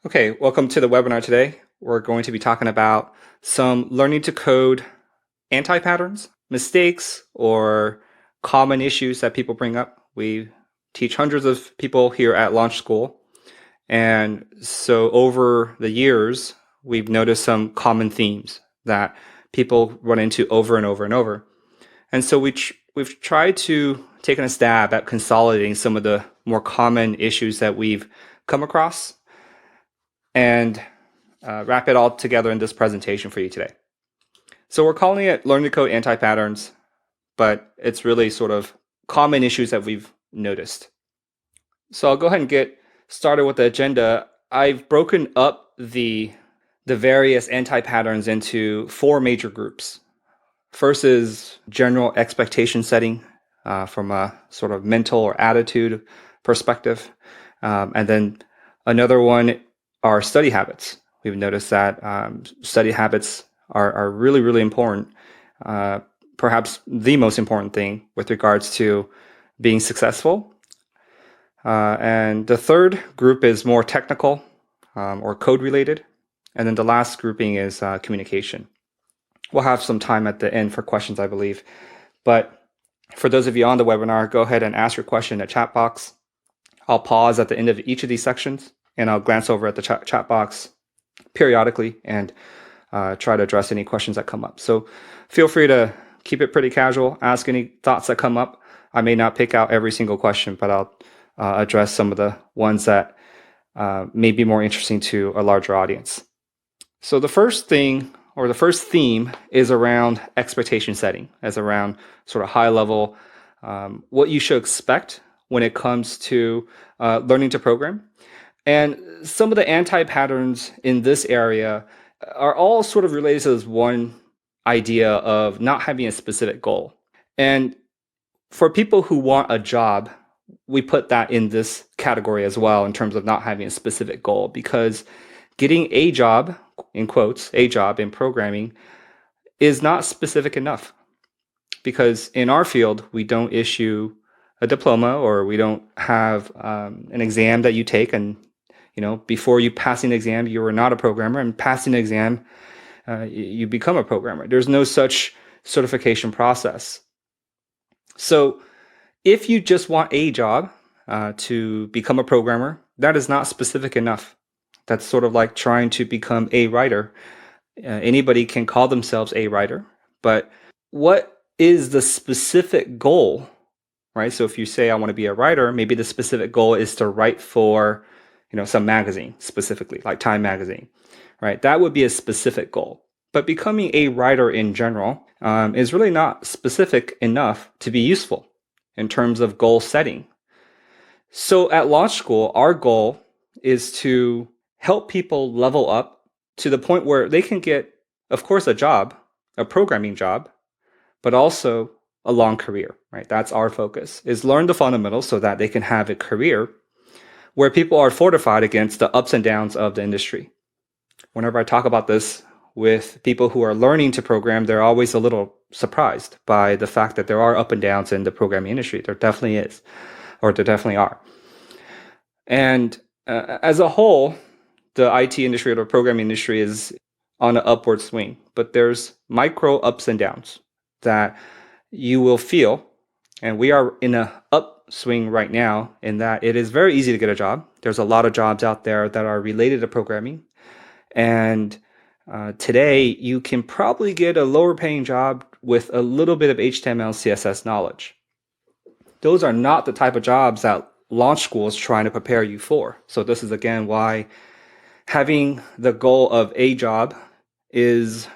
Okay, welcome to the webinar today. We're going to be talking about some learning to code anti-patterns, mistakes, or common issues that people bring up. We teach hundreds of people here at Launch School. And so over the years, we've noticed some common themes that people run into over and over and over. And so we've tried to take a stab at consolidating some of the more common issues that we've come across and wrap it all together in this presentation for you today. So we're calling it Learn to Code Anti-Patterns, but it's really sort of common issues that we've noticed. So I'll go ahead and get started with the agenda. I've broken up the various anti-patterns into four major groups. First is general expectation setting from a sort of mental or attitude perspective. And then another one are study habits. We've noticed that study habits are really, really important, perhaps the most important thing with regards to being successful. And the third group is more technical or code related. And then the last grouping is communication. We'll have some time at the end for questions, I believe. But for those of you on the webinar, go ahead and ask your question in the chat box. I'll pause at the end of each of these sections, and I'll glance over at the chat box periodically and try to address any questions that come up. So feel free to keep it pretty casual, ask any thoughts that come up. I may not pick out every single question, but I'll address some of the ones that may be more interesting to a larger audience. So the first thing, or the first theme, is around expectation setting, as around sort of high level, what you should expect when it comes to learning to program. And some of the anti-patterns in this area are all sort of related to this one idea of not having a specific goal. And for people who want a job, we put that in this category as well in terms of not having a specific goal, because getting a job, in quotes, a job in programming is not specific enough. Because in our field, we don't issue a diploma, or we don't have an exam that you take, and before you pass an exam, you were not a programmer, and passing an exam, you become a programmer. There's no such certification process. So if you just want a job to become a programmer, that is not specific enough. That's sort of like trying to become a writer. Anybody can call themselves a writer, but what is the specific goal, right? So if you say, I want to be a writer, maybe the specific goal is to write for some magazine, specifically like Time magazine, right? That would be a specific goal. But becoming a writer in general is really not specific enough to be useful in terms of goal setting. So at Launch School, our goal is to help people level up to the point where they can get, of course, a job, a programming job, but also a long career, right? That's our focus, is learn the fundamentals so that they can have a career where people are fortified against the ups and downs of the industry. Whenever I talk about this with people who are learning to program, they're always a little surprised by the fact that there are up and downs in the programming industry. There definitely is, or there definitely are. And as a whole, the IT industry or the programming industry is on an upward swing, but there's micro ups and downs that you will feel. And we are in an upswing right now in that it is very easy to get a job. There's a lot of jobs out there that are related to programming. And today you can probably get a lower paying job with a little bit of HTML, CSS knowledge. Those are not the type of jobs that Launch School is trying to prepare you for. So this is again why having the goal of a job is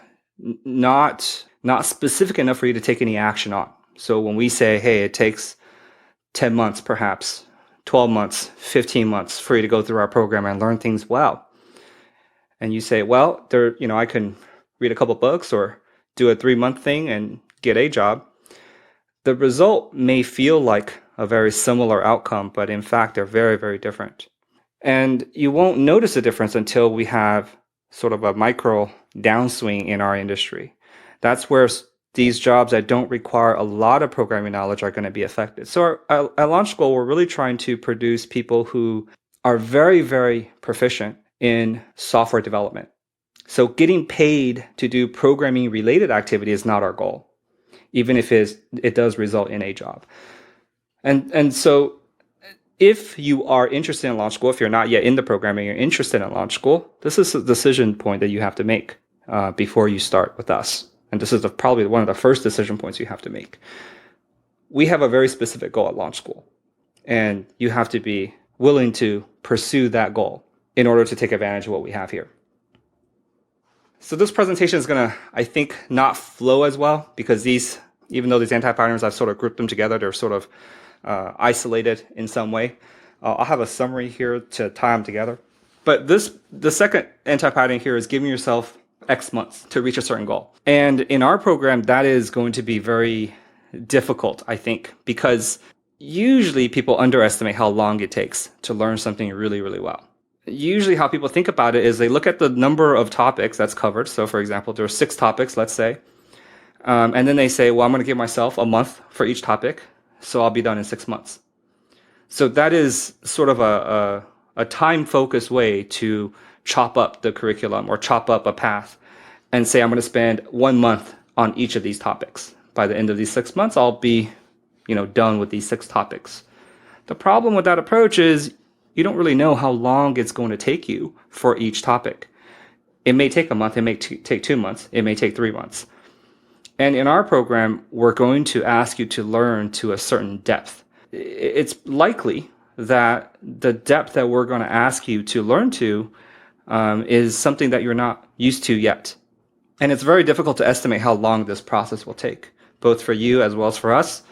not specific enough for you to take any action on. So when we say, hey, it takes 10 months, perhaps 12 months, 15 months for you to go through our program and learn things well. And you say, well, I can read a couple books or do a 3-month thing and get a job. The result may feel like a very similar outcome, but in fact, they're very, very different. And you won't notice a difference until we have sort of a micro downswing in our industry. That's where these jobs that don't require a lot of programming knowledge are going to be affected. So at Launch School, we're really trying to produce people who are very, very proficient in software development. So getting paid to do programming related activity is not our goal, even if it does result in a job. And so if you are interested in launch school, if you're not yet in the programming, you're interested in launch school, this is a decision point that you have to make before you start with us. And this is probably one of the first decision points you have to make. We have a very specific goal at launch school, and you have to be willing to pursue that goal in order to take advantage of what we have here. So this presentation is going to, I think, not flow as well because even though these anti-patterns, I've sort of grouped them together, they're sort of isolated in some way. I'll have a summary here to tie them together. But the second anti-pattern here is giving yourself X months to reach a certain goal. And in our program, that is going to be very difficult, I think, because usually people underestimate how long it takes to learn something really, really well. Usually how people think about it is they look at the number of topics that's covered. So for example, there are 6 topics, let's say. And then they say, well, I'm going to give myself a month for each topic, so I'll be done in 6 months. So that is sort of a time-focused way to chop up the curriculum or chop up a path and say, I'm going to spend 1 month on each of these topics. By the end of these 6 months, I'll be, done with these 6 topics. The problem with that approach is you don't really know how long it's going to take you for each topic. It may take a month, it may take 2 months, it may take 3 months. And in our program, we're going to ask you to learn to a certain depth. It's likely that the depth that we're going to ask you to learn to is something that you're not used to yet. And it's very difficult to estimate how long this process will take, both for you as well as for us.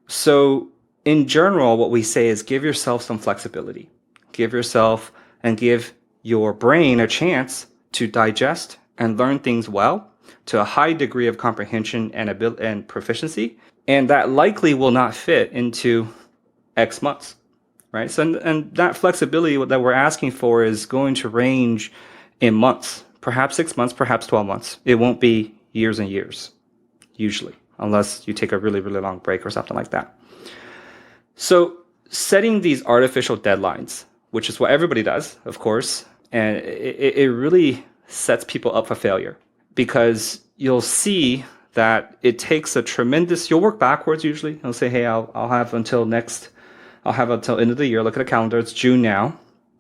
So in general, what we say is give yourself some flexibility. Give yourself and give your brain a chance to digest and learn things well to a high degree of comprehension and proficiency. And that likely will not fit into X months, right? So, and that flexibility that we're asking for is going to range in months, perhaps 6 months, perhaps 12 months. It won't be years and years, usually, unless you take a really, really long break or something like that. So setting these artificial deadlines, which is what everybody does, of course, and it really sets people up for failure because you'll see that it takes you'll work backwards usually. You'll say, hey, I'll have until end of the year. Look at the calendar, it's June now.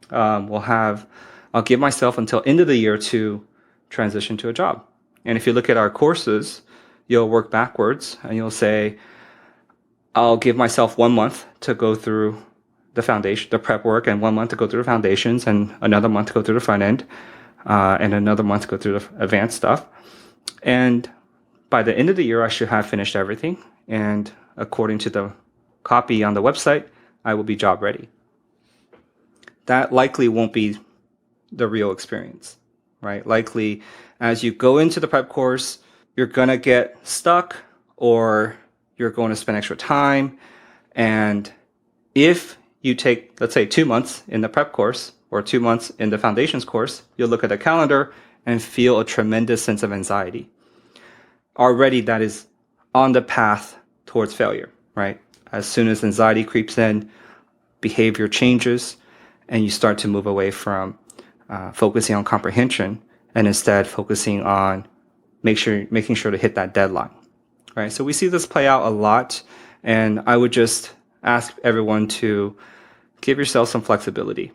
I'll give myself until end of the year to transition to a job. And if you look at our courses, you'll work backwards and you'll say, I'll give myself 1 month to go through the foundation, the prep work, and 1 month to go through the foundations, and another month to go through the front end, and another month to go through the advanced stuff. And by the end of the year, I should have finished everything. And according to the copy on the website, I will be job ready. That likely won't be the real experience, right? Likely, as you go into the prep course, you're going to get stuck or you're going to spend extra time. And if you take, let's say, 2 months in the prep course or 2 months in the foundations course, you'll look at the calendar and feel a tremendous sense of anxiety. Already that is on the path towards failure, right? As soon as anxiety creeps in, behavior changes, and you start to move away from focusing on comprehension and instead focusing on making sure to hit that deadline, right? So we see this play out a lot, and I would just ask everyone to give yourself some flexibility,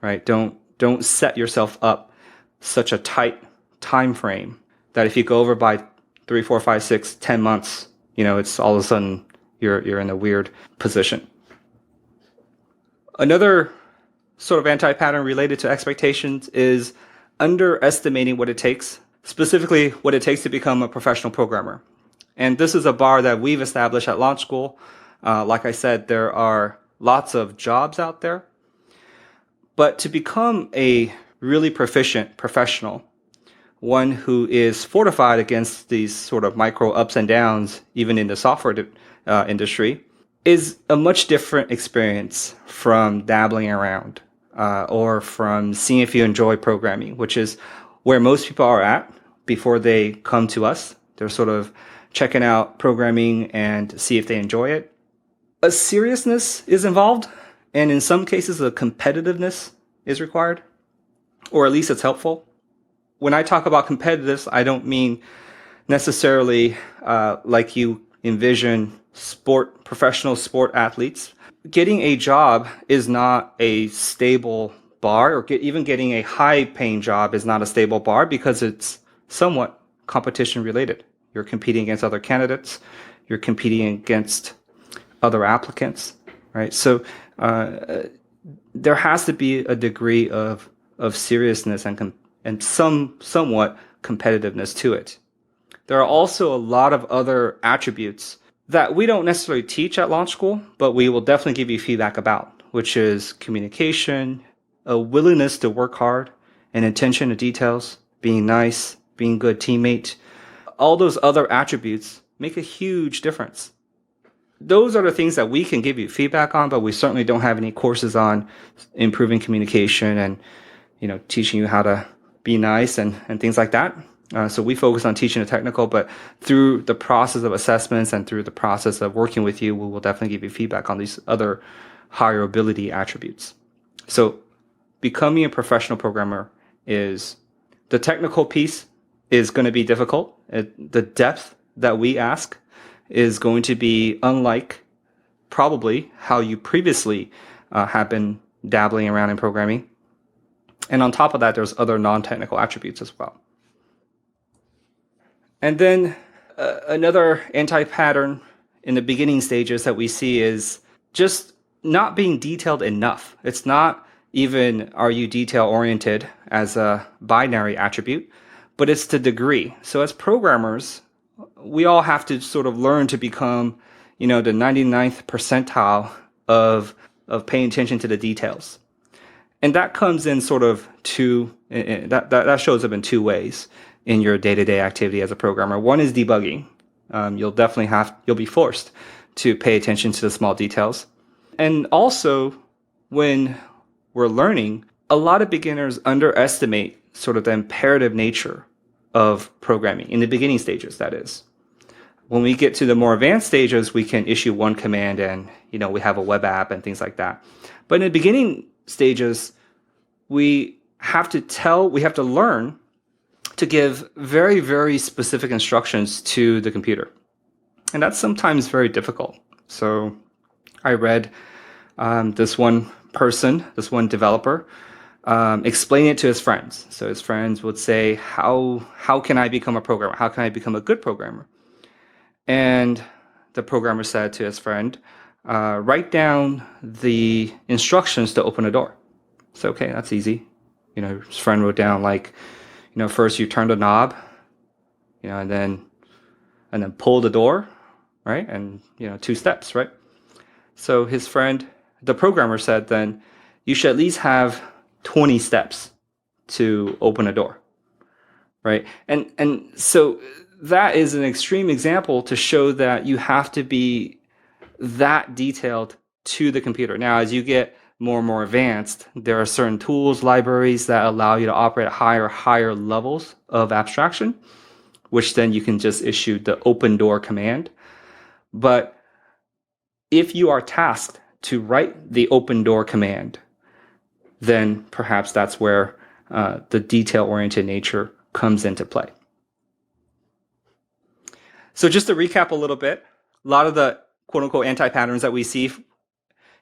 right? Don't set yourself up such a tight time frame that if you go over by 3, 4, 5, 6, 10 months, it's all of a sudden you're in a weird position. Another sort of anti-pattern related to expectations is underestimating what it takes, specifically what it takes to become a professional programmer. And this is a bar that we've established at Launch School. Like I said, there are lots of jobs out there. But to become a really proficient professional, one who is fortified against these sort of micro ups and downs, even in the software industry, is a much different experience from dabbling around or from seeing if you enjoy programming, which is where most people are at before they come to us. They're sort of checking out programming and see if they enjoy it. A seriousness is involved, and in some cases, a competitiveness is required. or at least it's helpful. When I talk about competitiveness, I don't mean necessarily like you envision professional sport athletes. Getting a job is not a stable bar, or even getting a high-paying job is not a stable bar because it's somewhat competition related. You're competing against other candidates. You're competing against other applicants, right? So there has to be a degree of seriousness and somewhat competitiveness to it. There are also a lot of other attributes that we don't necessarily teach at launch school, but we will definitely give you feedback about, which is communication, a willingness to work hard, and attention to details, being nice, being a good teammate. All those other attributes make a huge difference. Those are the things that we can give you feedback on, but we certainly don't have any courses on improving communication and, teaching you how to be nice and things like that. So we focus on teaching the technical, but through the process of assessments and through the process of working with you, we will definitely give you feedback on these other higher ability attributes. So becoming a professional programmer is the technical piece is going to be difficult. The depth that we ask is going to be unlike probably how you previously have been dabbling around in programming. And on top of that, there's other non-technical attributes as well. And then another anti-pattern in the beginning stages that we see is just not being detailed enough. It's not even are you detail-oriented as a binary attribute, but it's the degree. So as programmers, we all have to sort of learn to become, the 99th percentile of paying attention to the details. And that comes in sort of that shows up in two ways in your day-to-day activity as a programmer. One is debugging. You'll be forced to pay attention to the small details. And also, when we're learning, a lot of beginners underestimate sort of the imperative nature of programming, in the beginning stages, that is. When we get to the more advanced stages, we can issue one command and, we have a web app and things like that. But in the beginning stages, we have to learn to give very, very specific instructions to the computer. And that's sometimes very difficult. So I read this one developer, explain it to his friends. So his friends would say, how can I become a programmer? How can I become a good programmer? And the programmer said to his friend, write down the instructions to open a door. So, okay, that's easy. His friend wrote down first you turn the knob, and then pull the door, right? And, 2 steps, right? So his friend, the programmer said, then you should at least have 20 steps to open a door, right? And so that is an extreme example to show that you have to be that detailed to the computer. Now, as you get more and more advanced, there are certain tools, libraries that allow you to operate at higher levels of abstraction, which then you can just issue the open door command. But if you are tasked to write the open door command, then perhaps that's where the detail-oriented nature comes into play. So just to recap a little bit, a lot of the quote-unquote anti-patterns that we see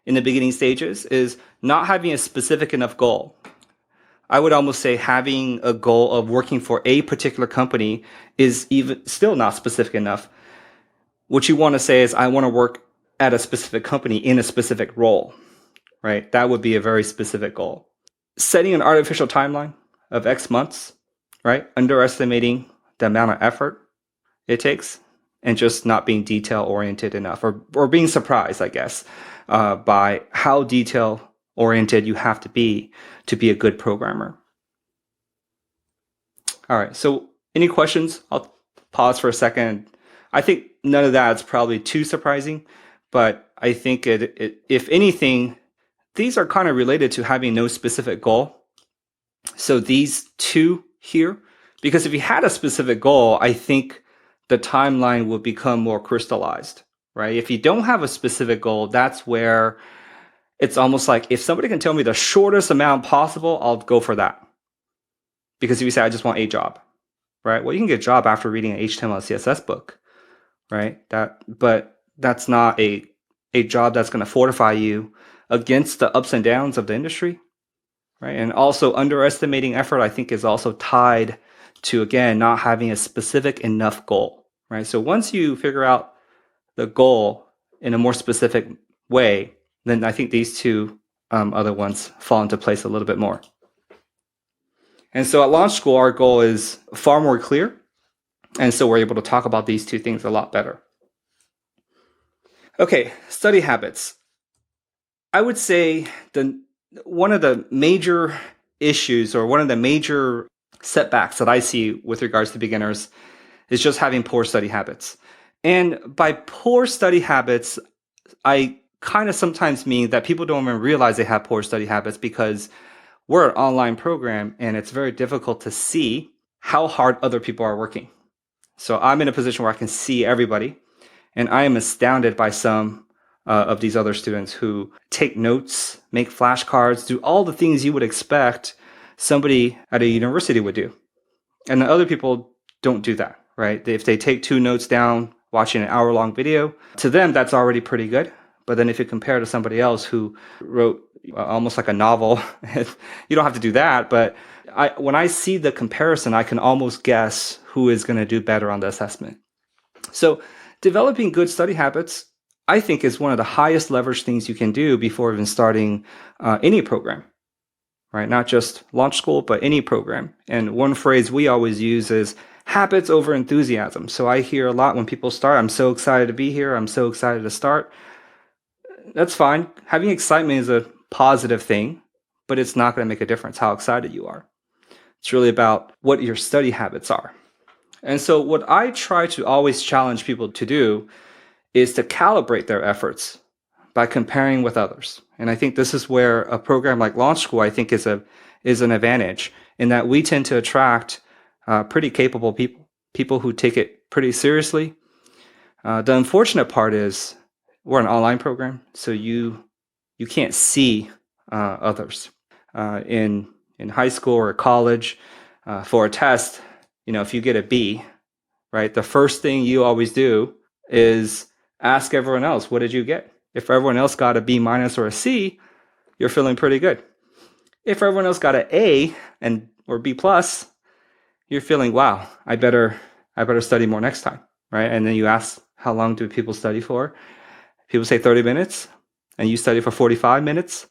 in the beginning stages is not having a specific enough goal. I would almost say having a goal of working for a particular company is even still not specific enough. What you want to say is, I want to work at a specific company in a specific role, right? That would be a very specific goal. Setting an artificial timeline of X months, right? Underestimating the amount of effort it takes and just not being detail-oriented enough, or being surprised, I guess, by how detail-oriented you have to be a good programmer. All right, so any questions? I'll pause for a second. I think none of that is probably too surprising, but I think if anything, these are kind of related to having no specific goal. So these two here, because if you had a specific goal, I think the timeline will become more crystallized, right? If you don't have a specific goal, that's where it's almost like if somebody can tell me the shortest amount possible, I'll go for that. Because if you say, I just want a job, right? Well, you can get a job after reading an HTML, CSS book, right? But that's not a job that's going to fortify you against the ups and downs of the industry, right? And also underestimating effort, I think, is also tied to, again, not having a specific enough goal, right? So once you figure out the goal in a more specific way, then I think these two other ones fall into place a little bit more. And so at Launch School, our goal is far more clear. And so we're able to talk about these two things a lot better. Okay, study habits. I would say one of the major issues or one of the major setbacks that I see with regards to beginners is just having poor study habits. And by poor study habits, I kind of sometimes mean that people don't even realize they have poor study habits because we're an online program and it's very difficult to see how hard other people are working. So I'm in a position where I can see everybody, and I am astounded by some of these other students who take notes, make flashcards, do all the things you would expect somebody at a university would do. And the other people don't do that, right? If they take 2 notes down watching an hour-long video, to them, that's already pretty good. But then if you compare to somebody else who wrote almost like a novel, you don't have to do that. But when I see the comparison, I can almost guess who is going to do better on the assessment. So developing good study habits, I think, is one of the highest leverage things you can do before even starting any program, right? Not just Launch School, but any program. And one phrase we always use is habits over enthusiasm. So I hear a lot when people start, I'm so excited to be here. I'm so excited to start. That's fine. Having excitement is a positive thing, but it's not going to make a difference how excited you are. It's really about what your study habits are. And so what I try to always challenge people to do is to calibrate their efforts by comparing with others. And I think this is where a program like Launch School, I think, is an advantage in that we tend to attract pretty capable people who take it pretty seriously. The unfortunate part is we're an online program, so you can't see others. In high school or college, for a test, if you get a B, right, the first thing you always do is ask everyone else, what did you get? If everyone else got a B minus or a C, you're feeling pretty good. If everyone else got an A or B plus, you're feeling, wow, I better study more next time, right? And then you ask, how long do people study for? People say 30 minutes, and you study for 45 minutes.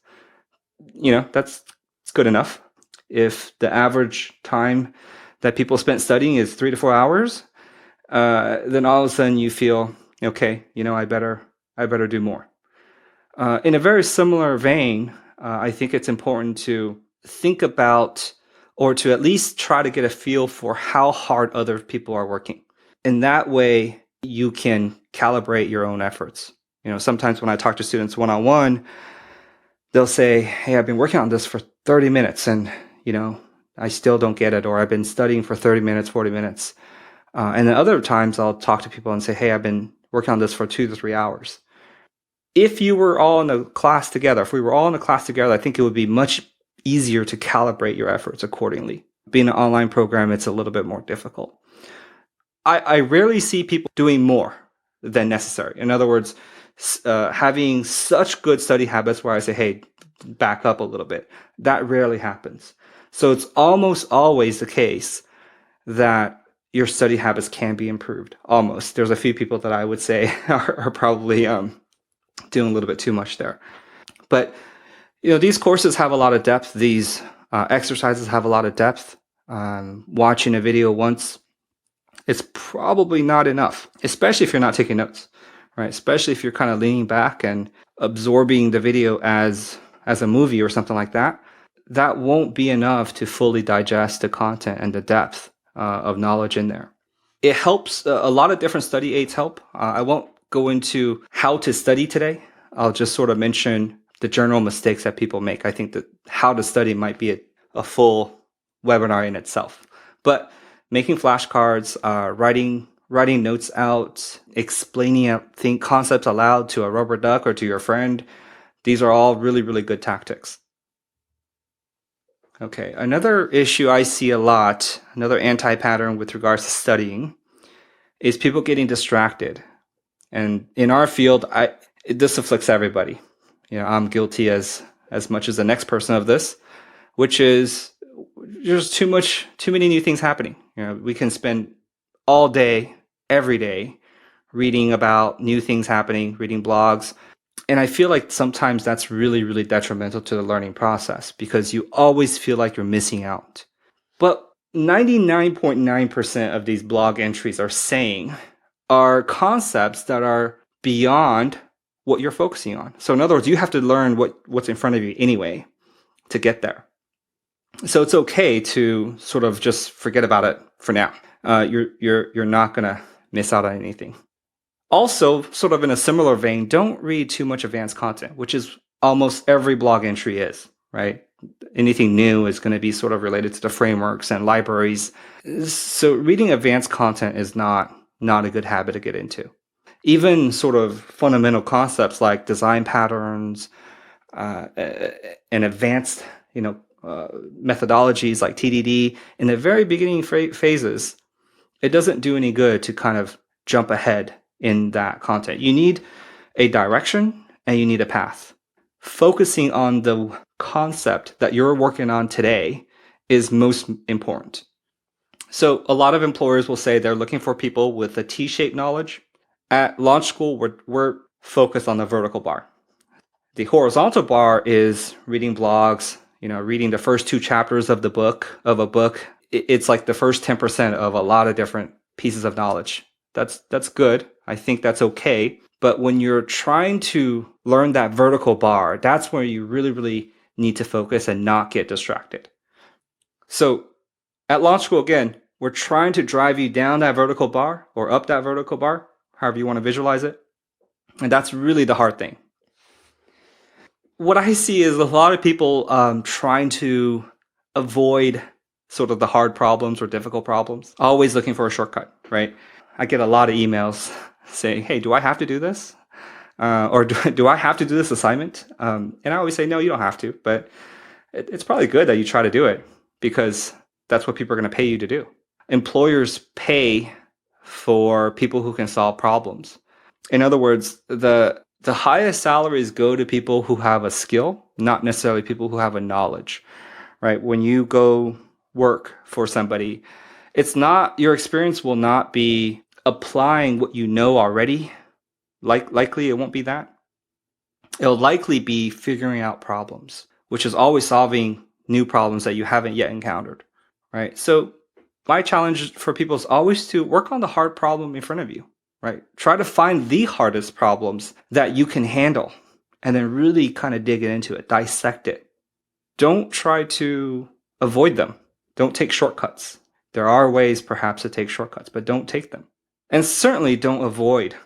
That's good enough. If the average time that people spent studying is 3 to 4 hours, then all of a sudden you feel, okay, I better do more. In a very similar vein, I think it's important to think about, or to at least try to get a feel for how hard other people are working. In that way, you can calibrate your own efforts. Sometimes when I talk to students one-on-one, they'll say, hey, I've been working on this for 30 minutes and, I still don't get it, or I've been studying for 30 minutes, 40 minutes. And then other times I'll talk to people and say, hey, I've been working on this for 2 to 3 hours. If we were all in a class together, I think it would be much easier to calibrate your efforts accordingly. Being an online program, it's a little bit more difficult. I rarely see people doing more than necessary. In other words, having such good study habits where I say, hey, back up a little bit. That rarely happens. So it's almost always the case that your study habits can be improved. Almost. There's a few people that I would say are probably doing a little bit too much there. But these courses have a lot of depth. These exercises have a lot of depth. Watching a video once, it's probably not enough, especially if you're not taking notes, right? Especially if you're kind of leaning back and absorbing the video as a movie or something like that. That won't be enough to fully digest the content and the depth of knowledge in there. It helps. A lot of different study aids help. I won't go into how to study today. I'll just sort of mention the general mistakes that people make. I think that how to study might be a full webinar in itself. But making flashcards, writing notes out, explaining concepts aloud to a rubber duck or to your friend, these are all really, really good tactics. Okay, another issue I see a lot, another anti-pattern with regards to studying, is people getting distracted. And in our field, this afflicts everybody. I'm guilty as much as the next person of this, which is there's too many new things happening. We can spend all day, every day, reading about new things happening, reading blogs. And I feel like sometimes that's really, really detrimental to the learning process because you always feel like you're missing out. But 99.9% of these blog entries are concepts that are beyond what you're focusing on. So in other words, you have to learn what's in front of you anyway to get there. So it's okay to sort of just forget about it for now. You're not going to miss out on anything. Also, sort of in a similar vein, don't read too much advanced content, which is almost every blog entry is, right? Anything new is going to be sort of related to the frameworks and libraries. So reading advanced content is not a good habit to get into. Even sort of fundamental concepts like design patterns and advanced, methodologies like TDD in the very beginning phases, it doesn't do any good to kind of jump ahead in that content. You need a direction and you need a path. Focusing on the concept that you're working on today is most important. So a lot of employers will say they're looking for people with a T-shaped knowledge. At Launch School, we're focused on the vertical bar. The horizontal bar is reading blogs, reading the first 2 chapters of a book. It's like the first 10% of a lot of different pieces of knowledge. That's good. I think that's okay. But when you're trying to learn that vertical bar, that's where you really, really need to focus and not get distracted. So at Launch School, again, we're trying to drive you down that vertical bar or up that vertical bar, however you want to visualize it. And that's really the hard thing. What I see is a lot of people trying to avoid sort of the hard problems or difficult problems, always looking for a shortcut, right? I get a lot of emails saying, hey, do I have to do this? Or do I have to do this assignment? And I always say, no, you don't have to. But it's probably good that you try to do it because that's what people are going to pay you to do. Employers pay for people who can solve problems. In other words, the highest salaries go to people who have a skill, not necessarily people who have a knowledge, right? When you go work for somebody, your experience will not be applying what you know already. Likely it won't be that. It'll likely be figuring out problems, which is always solving new problems that you haven't yet encountered, right? So my challenge for people is always to work on the hard problem in front of you, right? Try to find the hardest problems that you can handle and then really kind of dig into it, dissect it. Don't try to avoid them. Don't take shortcuts. There are ways perhaps to take shortcuts, but don't take them. And certainly don't avoid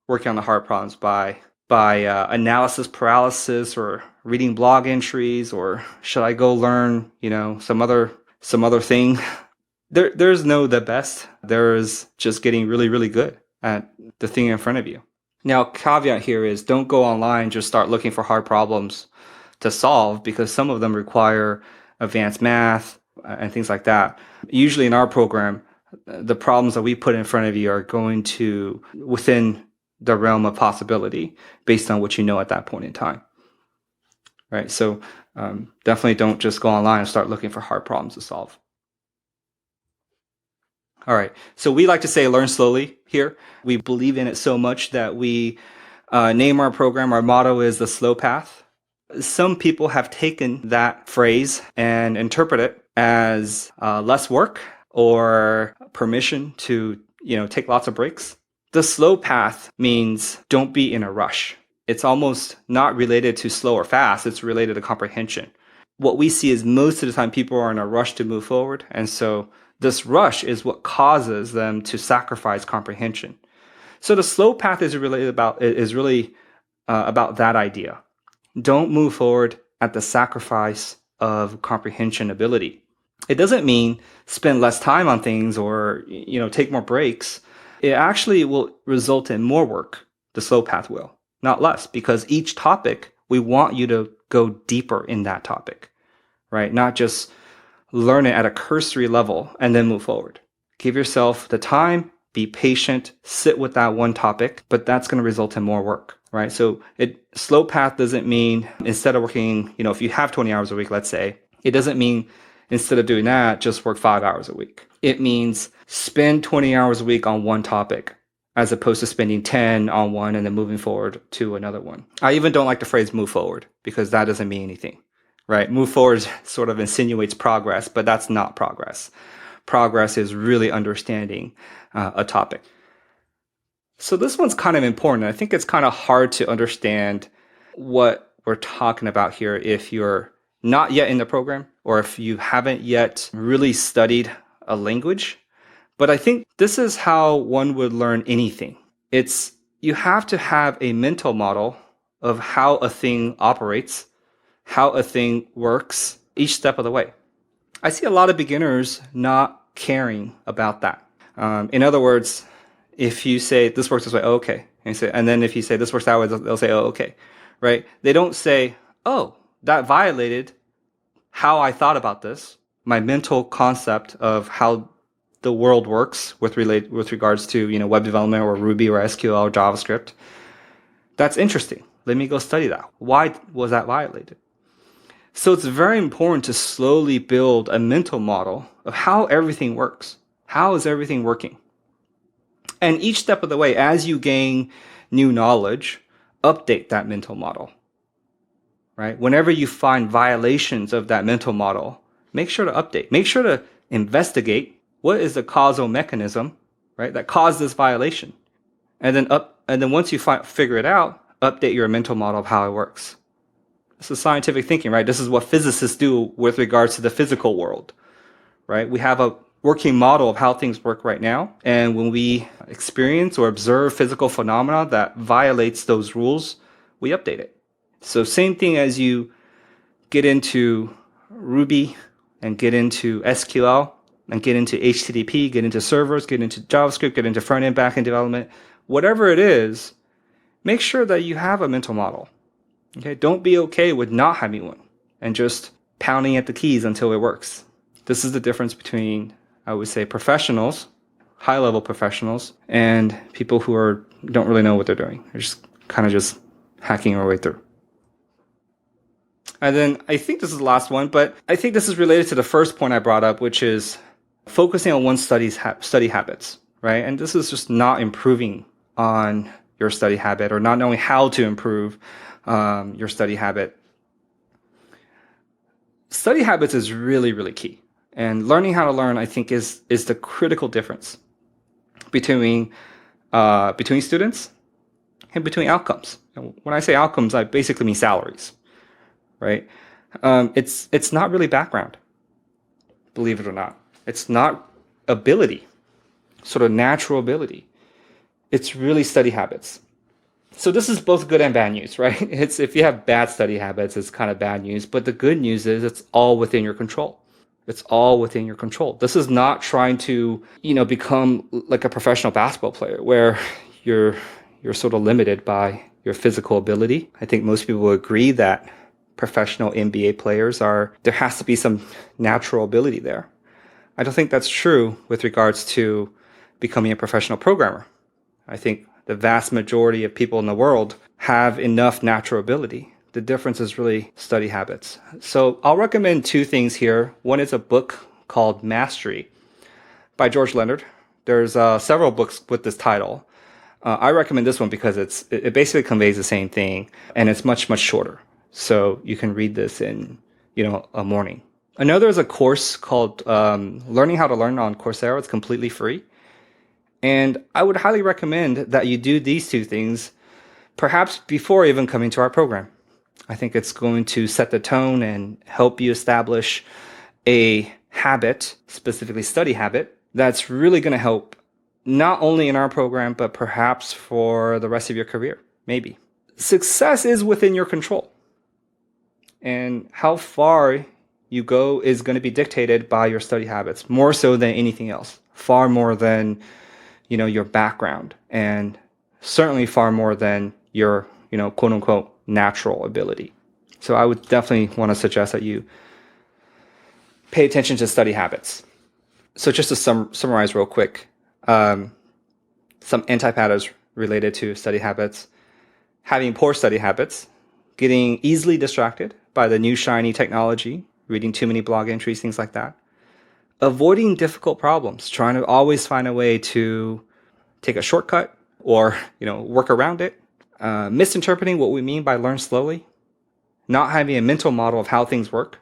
working on the hard problems by analysis paralysis or reading blog entries or should I go learn, some other thing. There's no the best. There's just getting really, really good at the thing in front of you. Now, caveat here is don't go online, just start looking for hard problems to solve because some of them require advanced math and things like that. Usually in our program, the problems that we put in front of you are going to within the realm of possibility based on what you know at that point in time. Right? So definitely don't just go online and start looking for hard problems to solve. All right. So we like to say learn slowly here. We believe in it so much that we name our program. Our motto is the slow path. Some people have taken that phrase and interpret it as less work or permission to, take lots of breaks. The slow path means don't be in a rush. It's almost not related to slow or fast. It's related to comprehension. What we see is most of the time people are in a rush to move forward. And so this rush is what causes them to sacrifice comprehension. So the slow path is really about that idea. Don't move forward at the sacrifice of comprehension ability. It doesn't mean spend less time on things or, take more breaks. It actually will result in more work. The slow path will, not less, because each topic, we want you to go deeper in that topic, right? Not just learn it at a cursory level and then move forward. Give yourself the time, be patient, sit with that one topic, but that's going to result in more work, right? So slow path doesn't mean instead of working, if you have 20 hours a week, let's say, it doesn't mean instead of doing that, just work 5 hours a week. It means spend 20 hours a week on one topic as opposed to spending 10 on one and then moving forward to another one. I even don't like the phrase move forward because that doesn't mean anything, right? Move forward sort of insinuates progress, but that's not progress. Progress is really understanding a topic. So this one's kind of important. I think it's kind of hard to understand what we're talking about here if you're not yet in the program or if you haven't yet really studied a language. But I think this is how one would learn anything. You have to have a mental model of how a thing operates, how a thing works each step of the way. I see a lot of beginners not caring about that. In other words, if you say this works this way, oh, okay. And then if you say this works that way, they'll say, oh, okay. Right? They don't say, oh, that violated how I thought about this, my mental concept of how the world works with regards to web development or Ruby or SQL or JavaScript. That's interesting. Let me go study that. Why was that violated? So it's very important to slowly build a mental model of how everything works. How is everything working? And each step of the way, as you gain new knowledge, update that mental model. Right? Whenever you find violations of that mental model, make sure to update. Make sure to investigate what is the causal mechanism, right, that caused this violation. And then once you figure it out, update your mental model of how it works. This is scientific thinking, right? This is what physicists do with regards to the physical world, right? We have a working model of how things work right now. And when we experience or observe physical phenomena that violates those rules, we update it. So same thing as you get into Ruby and get into SQL and get into HTTP, get into servers, get into JavaScript, get into front-end, back-end development, whatever it is, make sure that you have a mental model. Okay, don't be okay with not having one and just pounding at the keys until it works. This is the difference between, I would say, professionals, high-level professionals, and people who don't really know what they're doing. They're just kind of hacking their way through. And then I think this is the last one, but I think this is related to the first point I brought up, which is focusing on one's study habits, right? And this is just not improving on your study habit or not knowing how to improve your study habit. Study habits is really, really key. And learning how to learn, I think, is the critical difference between students and between outcomes. And when I say outcomes, I basically mean salaries, right? It's not really background, believe it or not. It's not ability, sort of natural ability. It's really study habits. So this is both good and bad news, right? If you have bad study habits, it's kind of bad news. But the good news is it's all within your control. It's all within your control. This is not trying to, become like a professional basketball player where you're sort of limited by your physical ability. I think most people agree that professional NBA players there has to be some natural ability there. I don't think that's true with regards to becoming a professional programmer. I think the vast majority of people in the world have enough natural ability. The difference is really study habits. So I'll recommend two things here. One is a book called Mastery by George Leonard. There's several books with this title. I recommend this one because it basically conveys the same thing, and it's much, much shorter. So you can read this in, a morning. Another is a course called Learning How to Learn on Coursera. It's completely free. And I would highly recommend that you do these two things, perhaps before even coming to our program. I think it's going to set the tone and help you establish a habit, specifically study habit, that's really going to help not only in our program, but perhaps for the rest of your career, maybe. Success is within your control. And how far you go is going to be dictated by your study habits, more so than anything else, far more than your background, and certainly far more than your, quote unquote, natural ability. So I would definitely want to suggest that you pay attention to study habits. So just to summarize real quick, some anti-patterns related to study habits: having poor study habits, getting easily distracted by the new shiny technology, reading too many blog entries, things like that. Avoiding difficult problems, trying to always find a way to take a shortcut or work around it. Misinterpreting what we mean by learn slowly. Not having a mental model of how things work,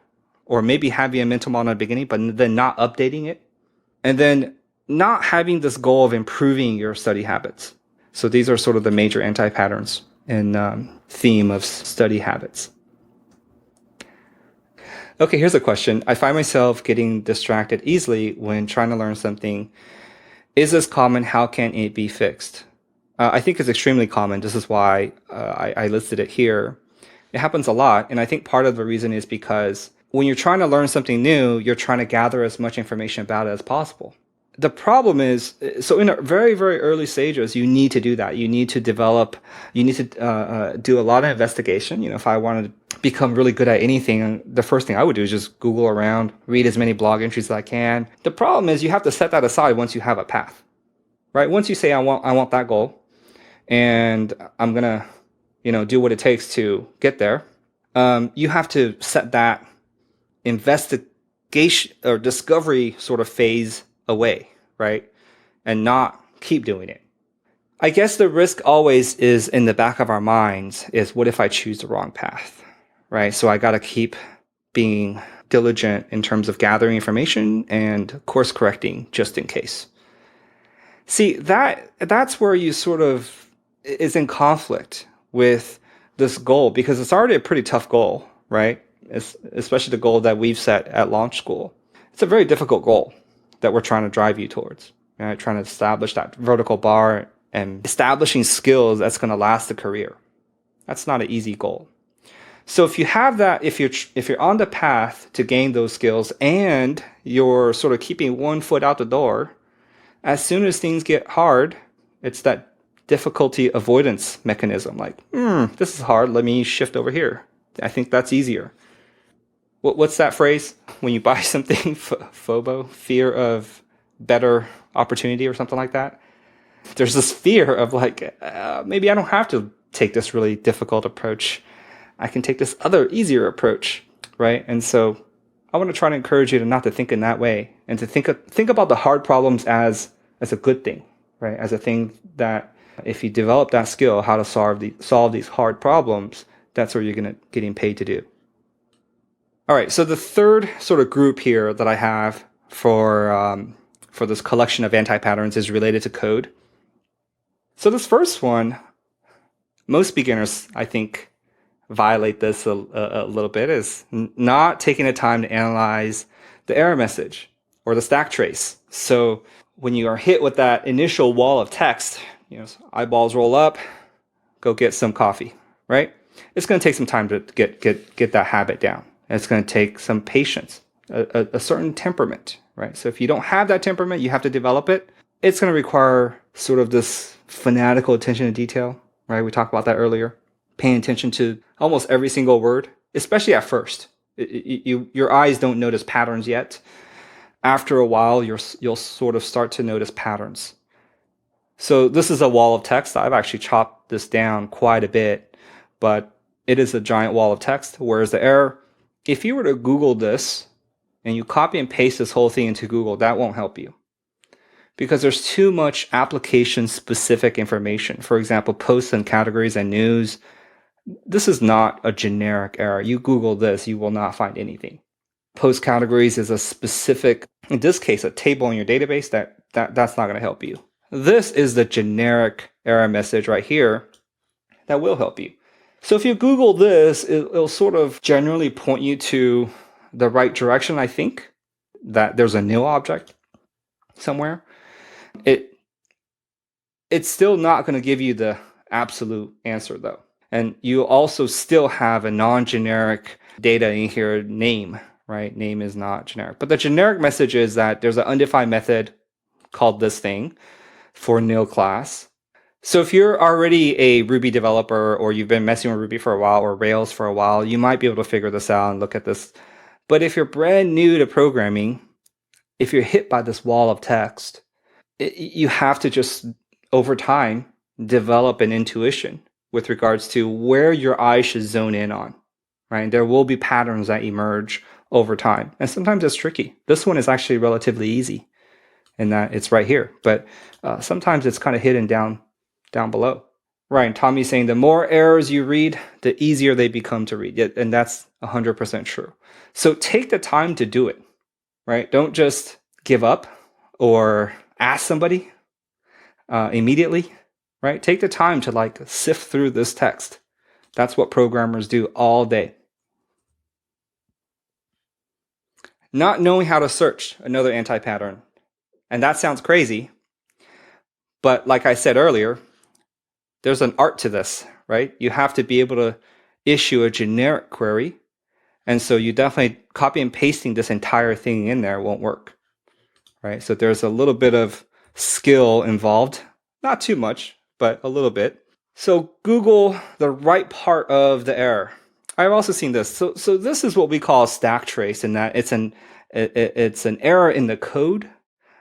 or maybe having a mental model in the beginning, but then not updating it. And then not having this goal of improving your study habits. So these are sort of the major anti-patterns in theme of study habits. Okay, here's a question. I find myself getting distracted easily when trying to learn something. Is this common? How can it be fixed? I think it's extremely common. This is why I listed it here. It happens a lot. And I think part of the reason is because when you're trying to learn something new, you're trying to gather as much information about it as possible. The problem is, so in very, very early stages, you need to do that. You need to develop, you need to do a lot of investigation. If I wanted to become really good at anything, the first thing I would do is just Google around, read as many blog entries as I can. The problem is you have to set that aside once you have a path, right? Once you say, I want that goal, and I'm going to, do what it takes to get there. You have to set that investigation or discovery sort of phase away, right? And not keep doing it. I guess the risk always is in the back of our minds is, what if I choose the wrong path, right? So I got to keep being diligent in terms of gathering information and course correcting just in case. See, that's where you sort of is in conflict with this goal, because it's already a pretty tough goal, right? Especially the goal that we've set at Launch School. It's a very difficult goal that we're trying to drive you towards, right? Trying to establish that vertical bar and establishing skills that's going to last a career. That's not an easy goal. So if you have that, if you're on the path to gain those skills and you're sort of keeping one foot out the door, as soon as things get hard, it's that difficulty avoidance mechanism. Like, this is hard. Let me shift over here. I think that's easier. What's that phrase? When you buy something, FOBO, fear of better opportunity or something like that. There's this fear of like, maybe I don't have to take this really difficult approach. I can take this other easier approach, right? And so I want to try to encourage you to not to think in that way, and to think about the hard problems as a good thing, right? As a thing that if you develop that skill, how to solve these hard problems, that's what you're getting paid to do. All right, so the third sort of group here that I have for this collection of anti-patterns is related to code. So this first one, most beginners, I think, violate this a little bit, is not taking the time to analyze the error message or the stack trace. So when you are hit with that initial wall of text, eyeballs roll up, go get some coffee, right? It's going to take some time to get that habit down. It's going to take some patience, a certain temperament, right? So if you don't have that temperament, you have to develop it. It's going to require sort of this fanatical attention to detail, right? We talked about that earlier. Paying attention to almost every single word, especially at first. Your eyes don't notice patterns yet. After a while, you'll sort of start to notice patterns. So this is a wall of text. I've actually chopped this down quite a bit, but it is a giant wall of text. Where's the error? If you were to Google this and you copy and paste this whole thing into Google, that won't help you, because there's too much application-specific information. For example, posts and categories and news. This is not a generic error. You Google this, you will not find anything. Post categories is a specific, in this case, a table in your database that's not going to help you. This is the generic error message right here that will help you. So if you Google this, it'll sort of generally point you to the right direction, I think, that there's a nil object somewhere. It's still not going to give you the absolute answer, though. And you also still have a non-generic data in here, name, right? Name is not generic. But the generic message is that there's an undefined method called this thing for nil class. So if you're already a Ruby developer, or you've been messing with Ruby for a while, or Rails for a while, you might be able to figure this out and look at this But if you're brand new to programming, if you're hit by this wall of text, you have to just, over time, develop an intuition with regards to where your eye should zone in on, right? There will be patterns that emerge over time. And sometimes it's tricky. This one is actually relatively easy in that it's right here. But sometimes it's kind of hidden down below. Right, and Tommy's saying the more errors you read, the easier they become to read. And that's 100% true. So take the time to do it, right? Don't just give up or ask somebody immediately, right? Take the time to sift through this text. That's what programmers do all day. Not knowing how to search, another anti-pattern. And that sounds crazy, but like I said earlier, there's an art to this, right? You have to be able to issue a generic query. And so you definitely copy and pasting this entire thing in there won't work, right? So there's a little bit of skill involved, not too much, but a little bit. So Google the right part of the error. I've also seen this. So this is what we call a stack trace, in that it's an error in the code.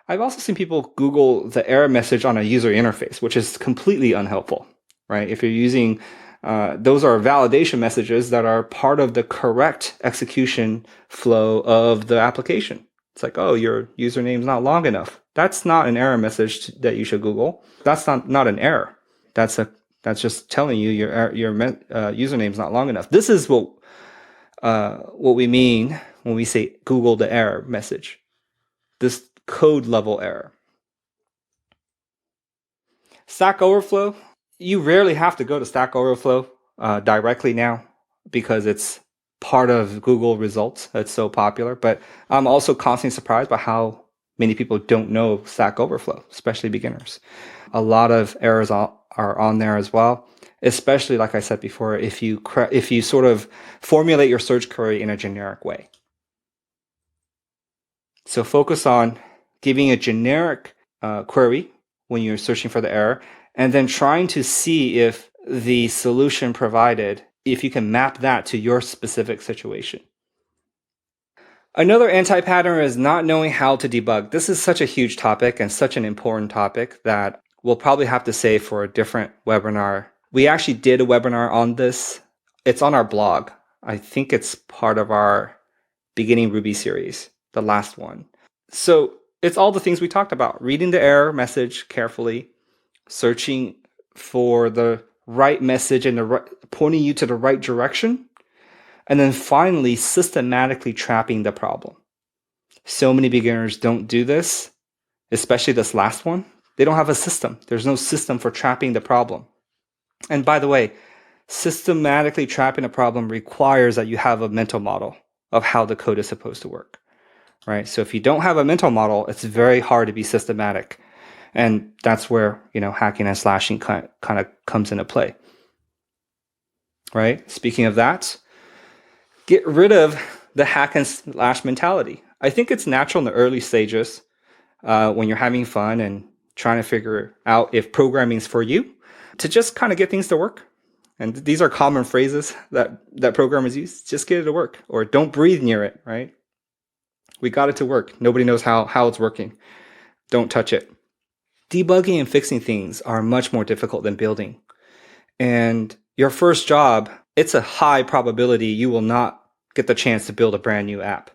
I've also seen people Google the error message on a user interface, which is completely unhelpful, right? If you're using, those are validation messages that are part of the correct execution flow of the application. It's like, oh, your username's not long enough. That's not an error message that you should Google. That's not an error. That's just telling you your username's not long enough. This is what we mean when we say Google the error message. This code level error. Stack Overflow. You rarely have to go to Stack Overflow directly now because it's part of Google results. It's so popular. But I'm also constantly surprised by how many people don't know Stack Overflow, especially beginners. A lot of errors are on there as well, especially, like I said before, if you sort of formulate your search query in a generic way. So focus on giving a generic query when you're searching for the error, and then trying to see if the solution provided, if you can map that to your specific situation. Another anti-pattern is not knowing how to debug. This is such a huge topic and such an important topic that we'll probably have to save for a different webinar. We actually did a webinar on this. It's on our blog. I think it's part of our Beginning Ruby series, the last one. So it's all the things we talked about. Reading the error message carefully, searching for the right message and pointing you to the right direction, and then finally systematically trapping the problem. So many beginners don't do this, especially this last one. They don't have a system. There's no system for trapping the problem. And by the way, systematically trapping a problem requires that you have a mental model of how the code is supposed to work. Right? So if you don't have a mental model, it's very hard to be systematic. And that's where, hacking and slashing kind of comes into play. Right? Speaking of that, get rid of the hack and slash mentality. I think it's natural in the early stages when you're having fun and trying to figure out if programming is for you, to just kind of get things to work. And these are common phrases that programmers use. Just get it to work, or don't breathe near it, right? We got it to work. Nobody knows how it's working. Don't touch it. Debugging and fixing things are much more difficult than building. And your first job, it's a high probability you will not get the chance to build a brand new app.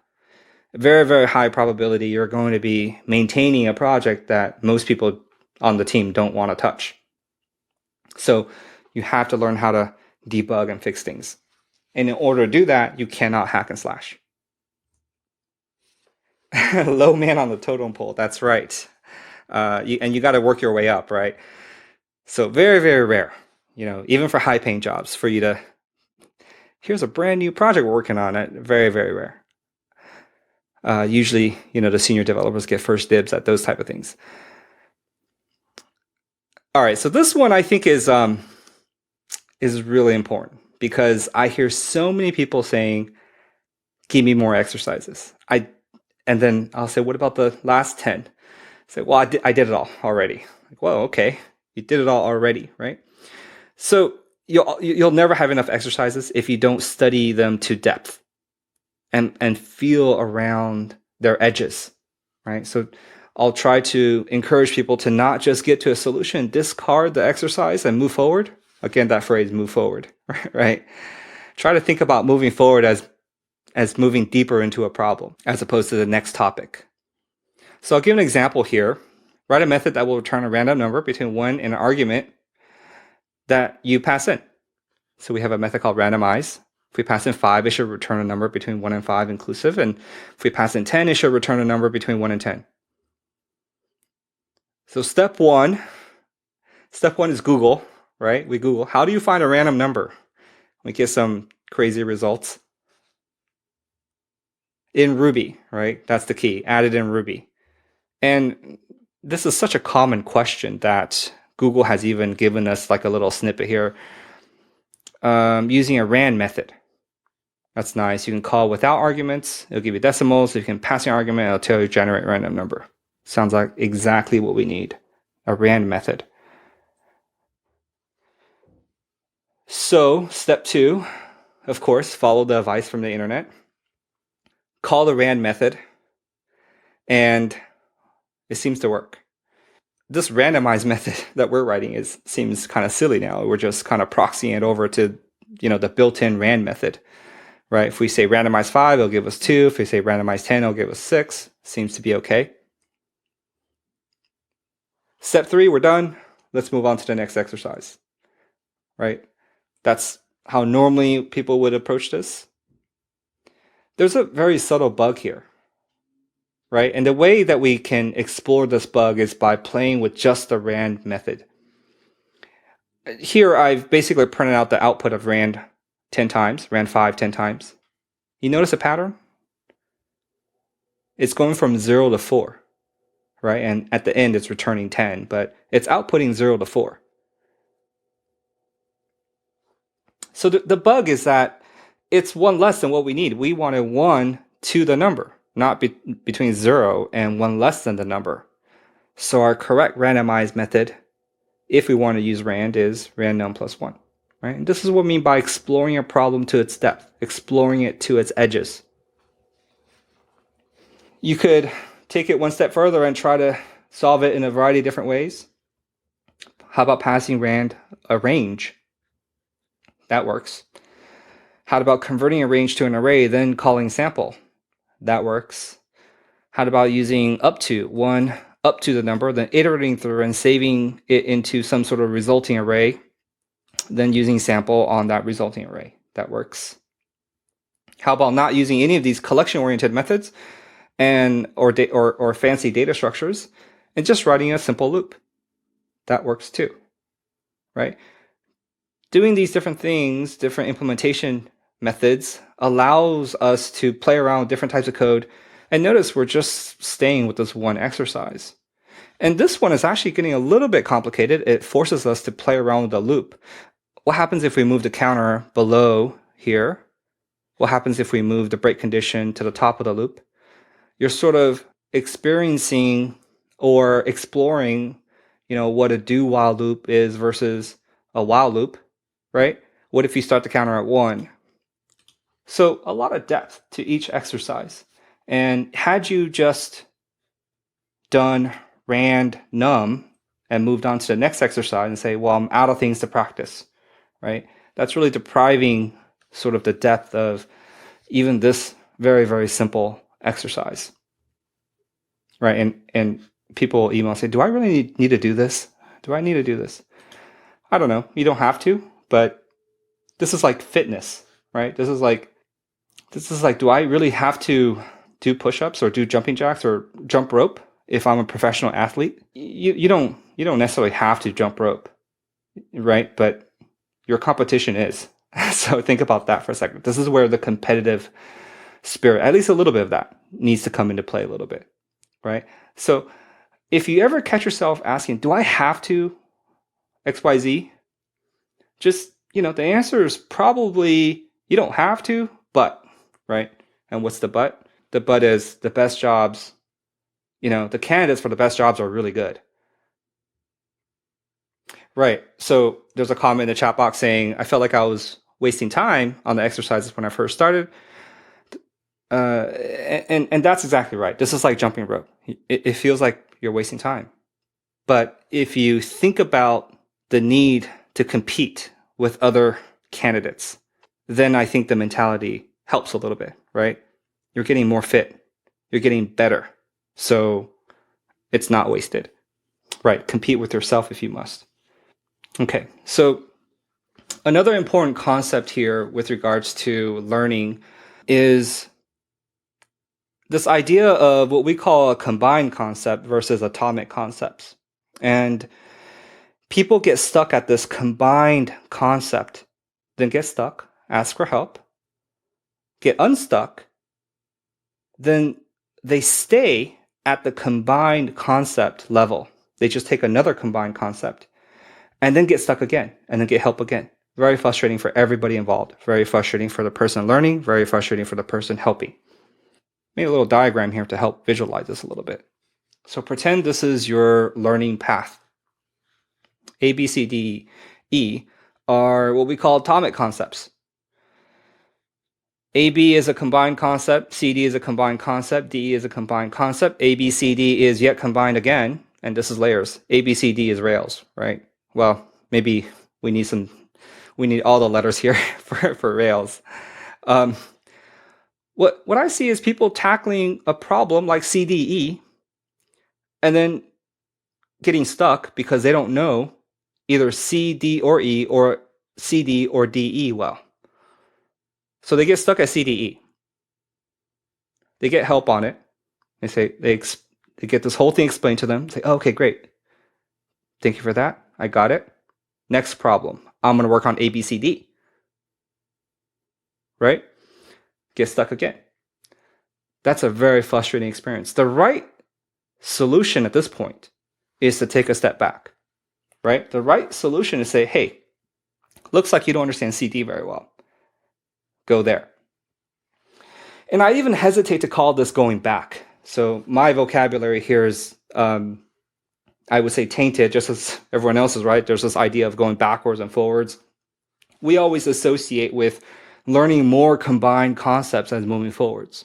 Very, very high probability you're going to be maintaining a project that most people on the team don't want to touch. So you have to learn how to debug and fix things. And in order to do that, you cannot hack and slash. Low man on the totem pole. That's right. And you got to work your way up, right? So very, very rare, even for high paying jobs, for you to, here's a brand new project we're working on it. Very, very rare. Usually, the senior developers get first dibs at those type of things. All right. So this one I think is really important, because I hear so many people saying, give me more exercises. And then I'll say, what about the last 10? Say, well, I did it all already. Like, well, okay, you did it all already, right? So you'll never have enough exercises if you don't study them to depth. and feel around their edges, right? So I'll try to encourage people to not just get to a solution, discard the exercise and move forward. Again, that phrase, move forward, right? Try to think about moving forward as moving deeper into a problem as opposed to the next topic. So I'll give an example here. Write a method that will return a random number between 1 and an argument that you pass in. So we have a method called randomize. If we pass in 5, it should return a number between 1 and 5 inclusive. And if we pass in 10, it should return a number between 1 and 10. So step one is Google, right? We Google, how do you find a random number? We get some crazy results. In Ruby, right? That's the key, added in Ruby. And this is such a common question that Google has even given us like a little snippet here. Using a rand method. That's nice. You can call without arguments. It'll give you decimals. If you can pass an argument, it'll tell you generate random number. Sounds like exactly what we need. A rand method. So step 2, of course, follow the advice from the internet. Call the rand method. And it seems to work. This randomized method that we're writing seems kind of silly now. We're just kind of proxying it over to, the built-in rand method, right? If we say randomize 5, it'll give us 2. If we say randomize 10, it'll give us 6. Seems to be okay. Step 3, we're done. Let's move on to the next exercise, right? That's how normally people would approach this. There's a very subtle bug here, right? And the way that we can explore this bug is by playing with just the rand method. Here, I've basically printed out the output of rand 10 times, rand 5 10 times. You notice a pattern? It's going from 0 to 4, right? And at the end, it's returning 10, but it's outputting 0 to 4. So the bug is that it's 1 less than what we need. We wanted 1 to the number, not between 0 and 1 less than the number. So our correct randomized method, if we want to use rand, is rand num plus 1. Right? And this is what I mean by exploring a problem to its depth, exploring it to its edges. You could take it 1 step further and try to solve it in a variety of different ways. How about passing rand a range? That works. How about converting a range to an array, then calling sample? That works. How about using up to the number, then iterating through and saving it into some sort of resulting array, then using sample on that resulting array? That works. How about not using any of these collection-oriented methods or fancy data structures and just writing a simple loop? That works too, right? Doing these different things, different implementation methods, allows us to play around with different types of code. And notice we're just staying with this one exercise. And this one is actually getting a little bit complicated. It forces us to play around with the loop. What happens if we move the counter below here? What happens if we move the break condition to the top of the loop? You're sort of experiencing or exploring, what a do while loop is versus a while loop, right? What if you start the counter at 1? So a lot of depth to each exercise. And had you just done rand num and moved on to the next exercise and say, well, I'm out of things to practice, right? That's really depriving sort of the depth of even this very, very simple exercise, right? And people email and say, do I really need to do this? Do I need to do this? I don't know. You don't have to, but this is like fitness, right? This is like, do I really have to do push-ups or do jumping jacks or jump rope if I'm a professional athlete? You don't necessarily have to jump rope, right? But your competition is. So think about that for a second. This is where the competitive spirit, at least a little bit of that, needs to come into play a little bit, right? So if you ever catch yourself asking, do I have to XYZ? Just, the answer is probably you don't have to, but, right? And what's the but? The but is the best jobs, the candidates for the best jobs are really good. Right. So there's a comment in the chat box saying, I felt like I was wasting time on the exercises when I first started. And that's exactly right. This is like jumping rope. It feels like you're wasting time. But if you think about the need to compete with other candidates, then I think the mentality helps a little bit, right? You're getting more fit. You're getting better. So it's not wasted, right? Compete with yourself if you must. Okay, so another important concept here with regards to learning is this idea of what we call a combined concept versus atomic concepts. And people get stuck at this combined concept, then get stuck, ask for help, get unstuck, then they stay at the combined concept level. They just take another combined concept and then get stuck again and then get help again. Very frustrating for everybody involved. Very frustrating for the person learning, very frustrating for the person helping. Made a little diagram here to help visualize this a little bit. So pretend this is your learning path. A, B, C, D, E are what we call atomic concepts. AB is a combined concept, CD is a combined concept, DE is a combined concept, ABCD is yet combined again, and this is layers. ABCD is rails, right? Well, maybe we need all the letters here for rails. What I see is people tackling a problem like CDE and then getting stuck because they don't know either C, D, or E, or CD or DE well. So they get stuck at CDE. They get help on it. They get this whole thing explained to them. Say, oh, okay, great. Thank you for that. I got it. Next problem. I'm going to work on ABCD. Right? Get stuck again. That's a very frustrating experience. The right solution at this point is to take a step back. Right? The right solution is say, hey, looks like you don't understand CD very well. Go there. And I even hesitate to call this going back. So my vocabulary here is, I would say, tainted, just as everyone else is, right? There's this idea of going backwards and forwards. We always associate with learning more combined concepts as moving forwards.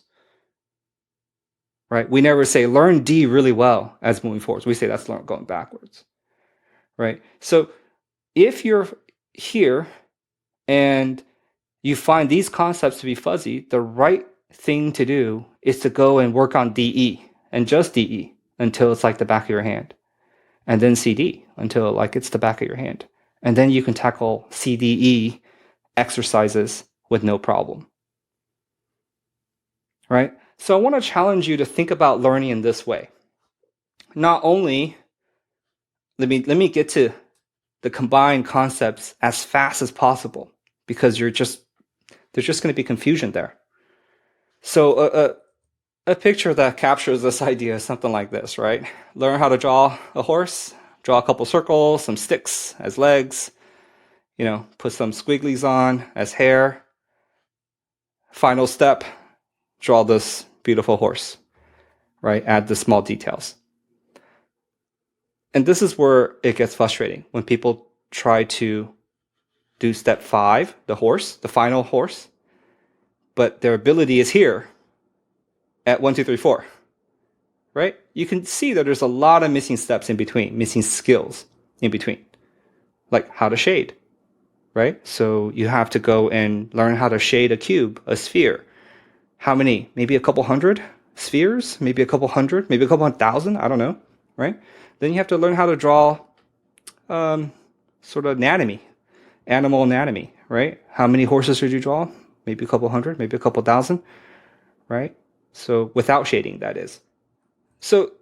Right? We never say learn D really well as moving forwards. We say that's going backwards. Right? So if you're here and you find these concepts to be fuzzy, the right thing to do is to go and work on DE and just DE until it's like the back of your hand. And then CD until like it's the back of your hand. And then you can tackle CDE exercises with no problem. Right? So I want to challenge you to think about learning in this way. Not only, let me get to the combined concepts as fast as possible, because there's just going to be confusion there. So a picture that captures this idea is something like this, right? Learn how to draw a horse, draw a couple circles, some sticks as legs, put some squigglies on as hair. Final step, draw this beautiful horse, right? Add the small details. And this is where it gets frustrating when people try to do step 5, the horse, the final horse, but their ability is here at 1, 2, 3, 4, right? You can see that there's a lot of missing steps in between, missing skills in between, like how to shade, right? So you have to go and learn how to shade a cube, a sphere. How many? Maybe a couple hundred spheres, maybe a couple hundred, maybe a couple 1,000, I don't know, right? Then you have to learn how to draw sort of anatomy, animal anatomy, right? How many horses should you draw? Maybe a couple hundred, maybe a couple thousand, right? So without shading, that is. So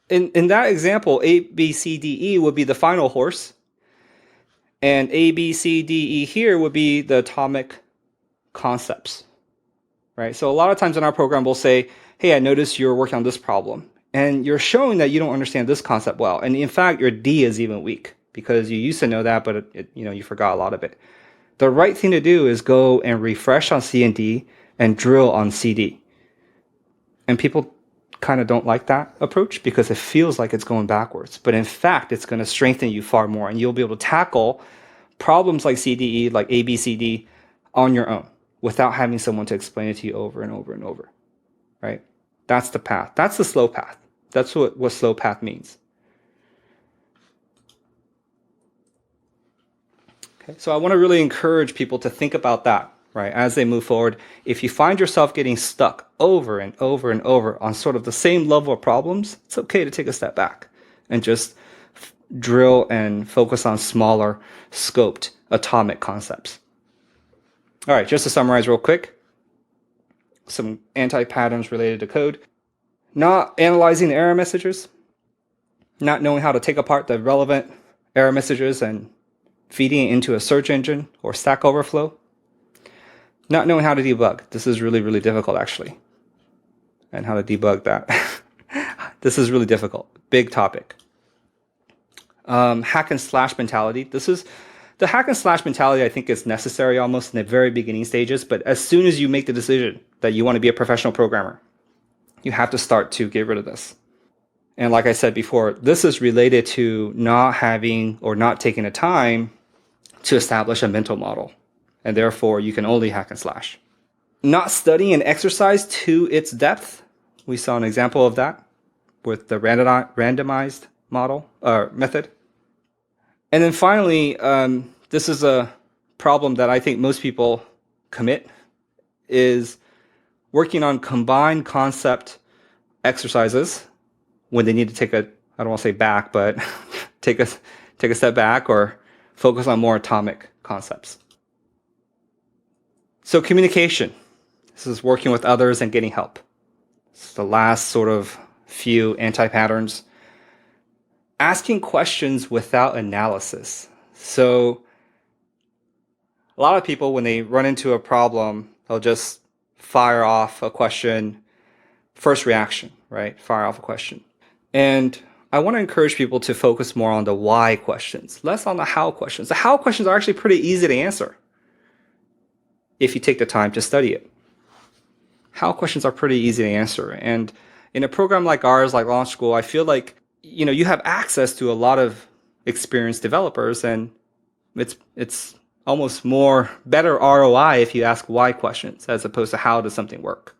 in that example, A, B, C, D, E would be the final horse. And A, B, C, D, E here would be the atomic concepts, right? So a lot of times in our program, we'll say, hey, I noticed you're working on this problem. And you're showing that you don't understand this concept well. And in fact, your D is even weak because you used to know that, but you forgot a lot of it. The right thing to do is go and refresh on C and D and drill on CD. And people kind of don't like that approach because it feels like it's going backwards. But in fact, it's going to strengthen you far more. And you'll be able to tackle problems like CDE, like ABCD on your own. without having someone to explain it to you over and over and over, right? That's the path. That's the slow path. That's what slow path means. Okay, so I want to really encourage people to think about that, right? As they move forward, if you find yourself getting stuck over and over and over on sort of the same level of problems, it's okay to take a step back and just drill and focus on smaller scoped atomic concepts. All right, just to summarize real quick, some anti-patterns related to code. Not analyzing the error messages, not knowing how to take apart the relevant error messages and feeding it into a search engine or Stack Overflow. Not knowing how to debug. This is really, really difficult, actually. And how to debug that. This is really difficult. Big topic. Hack and slash mentality. The hack and slash mentality, I think, is necessary almost in the very beginning stages. But as soon as you make the decision that you want to be a professional programmer, you have to start to get rid of this. And like I said before, this is related to not having or not taking the time to establish a mental model. And therefore, you can only hack and slash. Not studying and exercise to its depth. We saw an example of that with the randomized model method. And then finally, this is a problem that I think most people commit, is working on combined concept exercises when they need to take I don't want to say back, but take a step back or focus on more atomic concepts. So communication. This is working with others and getting help. This is the last sort of few anti-patterns. Asking questions without analysis. So a lot of people, when they run into a problem, they'll just fire off a question, first reaction, right? Fire off a question. And I want to encourage people to focus more on the why questions, less on the how questions. The how questions are actually pretty easy to answer if you take the time to study it. How questions are pretty easy to answer. And in a program like ours, like Launch School, I feel like you have access to a lot of experienced developers, and it's almost better ROI if you ask why questions as opposed to how does something work.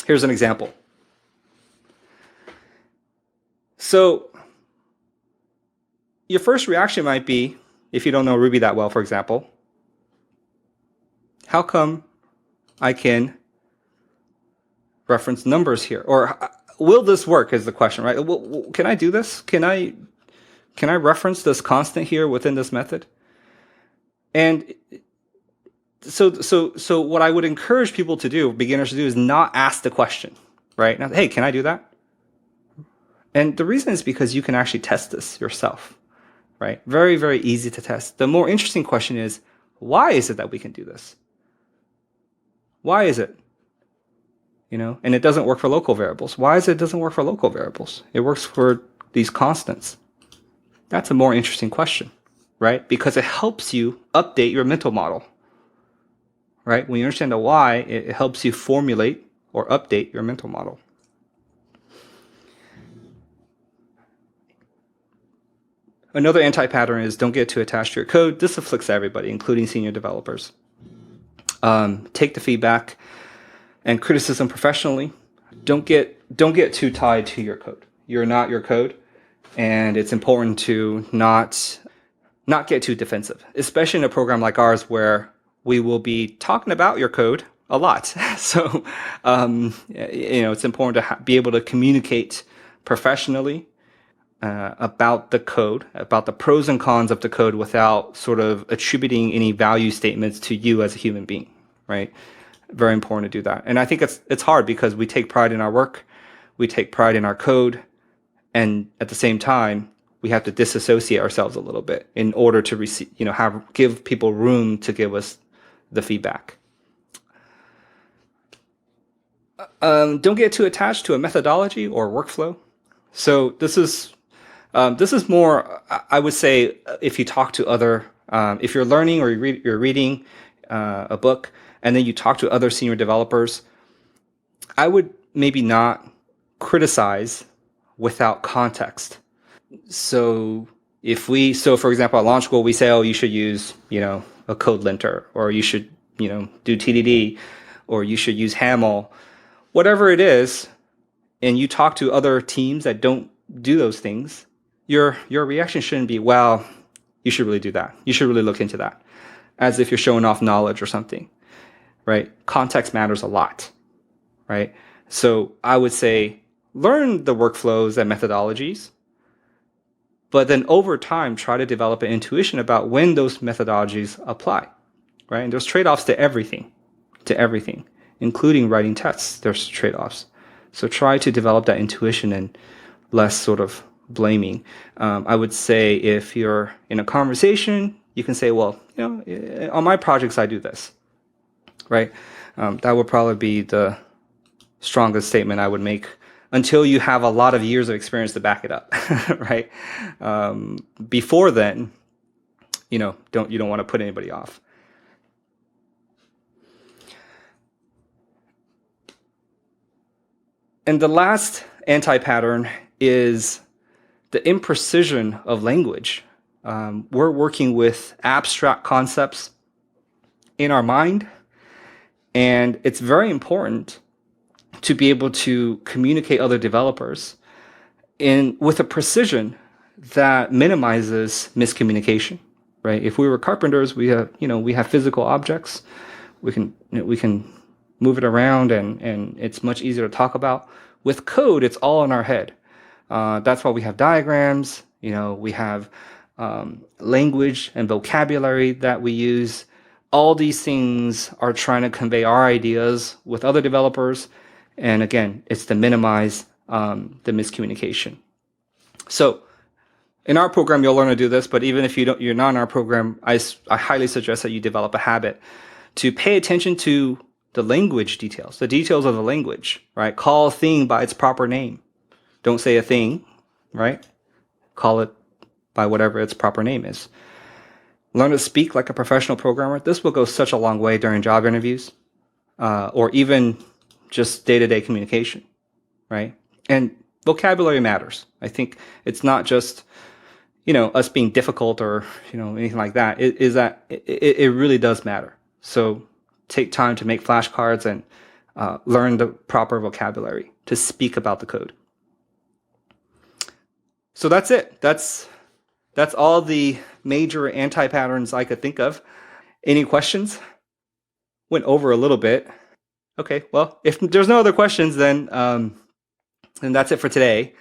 Here's an example. So your first reaction might be, if you don't know Ruby that well, for example, how come I can reference numbers here? Or will this work is the question, right? Can I do this? Can I reference this constant here within this method? And so what I would encourage people to do, beginners to do, is not ask the question, right? Now, hey, can I do that? And the reason is because you can actually test this yourself, right? Very, very easy to test. The more interesting question is, why is it that we can do this? Why is it? And it doesn't work for local variables. Why is it doesn't work for local variables? It works for these constants. That's a more interesting question, right? Because it helps you update your mental model, right? When you understand the why, it helps you formulate or update your mental model. Another anti-pattern is don't get too attached to your code. This afflicts everybody, including senior developers. Take the feedback and criticism professionally. Don't get too tied to your code. You're not your code, and it's important to not get too defensive, especially in a program like ours where we will be talking about your code a lot. So, it's important to be able to communicate professionally about the code, about the pros and cons of the code without sort of attributing any value statements to you as a human being, right? Very important to do that. And I think it's hard because we take pride in our work, we take pride in our code, and at the same time, we have to disassociate ourselves a little bit in order to receive, give people room to give us the feedback. Don't get too attached to a methodology or workflow. So this is more, I would say, if you talk to other, if you're learning or you're reading a book, and then you talk to other senior developers, I would maybe not criticize without context. So for example, at Launch School, we say, oh, you should use, a code linter, or you should do TDD, or you should use Haml, whatever it is, and you talk to other teams that don't do those things, your reaction shouldn't be, well, you should really do that. You should really look into that, as if you're showing off knowledge or something, right? Context matters a lot, right? So I would say learn the workflows and methodologies, but then over time, try to develop an intuition about when those methodologies apply, right? And there's trade-offs to everything, including writing tests. There's trade-offs. So try to develop that intuition and less sort of blaming. I would say if you're in a conversation, you can say, well, on my projects, I do this, right? That would probably be the strongest statement I would make until you have a lot of years of experience to back it up, right? Before then, you don't want to put anybody off. And the last anti-pattern is the imprecision of language. We're working with abstract concepts in our mind, and it's very important to be able to communicate other developers with a precision that minimizes miscommunication, right? If we were carpenters, we have physical objects. We can move it around, and it's much easier to talk about. With code, it's all in our head. That's why we have diagrams. We have language and vocabulary that we use. All these things are trying to convey our ideas with other developers. And again, it's to minimize the miscommunication. So in our program, you'll learn to do this, but even if you're not in our program, I highly suggest that you develop a habit to pay attention to the language details, the details of the language, right? Call a thing by its proper name. Don't say a thing, right? Call it by whatever its proper name is. Learn to speak like a professional programmer. This will go such a long way during job interviews, or even just day-to-day communication, right? And vocabulary matters. I think it's not just, us being difficult or, anything like that. It really does matter. So take time to make flashcards and learn the proper vocabulary to speak about the code. So that's it. That's all the major anti-patterns I could think of. Any questions? Went over a little bit. Okay, well, if there's no other questions, then that's it for today.